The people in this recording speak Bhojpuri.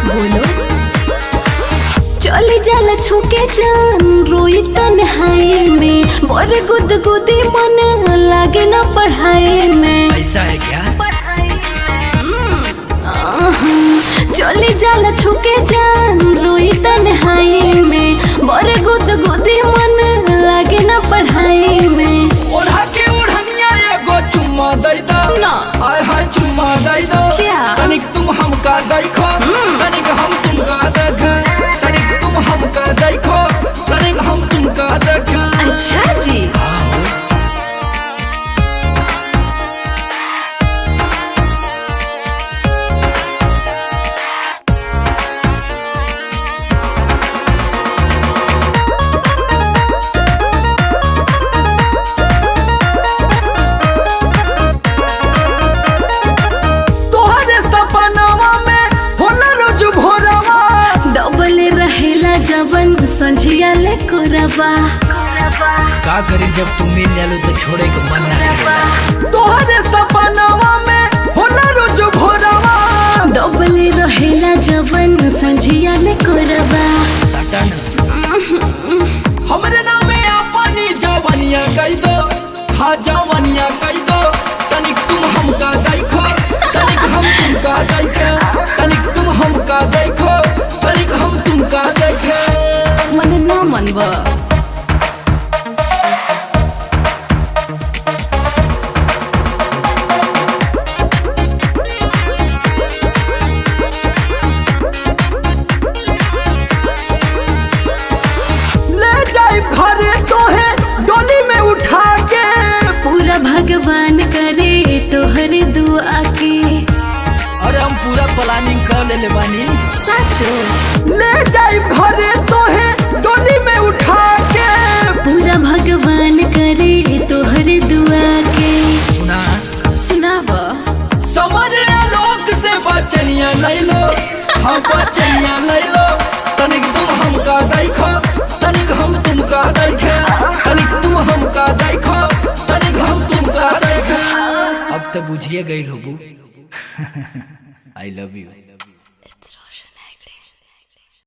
बोलो। चली जाला छुके जान रोई तन्हाई में, बोर गुद गुदी मन लागे ना पढ़ाई में। ऐसा है क्या? चली जाला छुके जान रोई तन्हाई में, बोर गुद गुदी मन लागे ना पढ़ाई में। ओढ़ा के ओढ़निया एगो चुम्मा दई दो ना। आय हाय चुम्मा दई दो। क्या? तनिक तुम हमका देखो, तनिक हम तुमका देखें। तनिक तुम हमका देखो, तनिक हम तुमका देखें। अच्छा जी। जवन संझिया ले कोरबा का करी जब तुम मिल जालो तो छोड़े के मन ना करे। तोहरे सपनावा में होला रोज भोरवा, डबले रहेला जवन संझिया ले कोरबा। सटन हमरे नामे अपनी जवानिया कह दो, हाँ जवानिया कह दो। तनिक तुम हमका देखो, तनिक हम तुमका देखे। तनिक तुम हमका देखो, तनिक हम तुमका देखे। मन ना मनबा घरे तो है डोली में उठा के, पूरा भगवान करे तोहरे दुआ के। अरे हम पूरा प्लानिंग कर ले बानी। साचो ले जाए घरे तो है डोली में उठा के, पूरा भगवान करे तोहरे दुआ के। सुना सुनावा समझ लोग से बचनिया ले लो, हम बचनिया ले लो। तनिक तुम हमका देखो, तनिक हम तुमका देखे। तनिक तुम हमका देखो, तनिक हम तुमका देखे। अब तो बुझिए गई लोगू। I love you.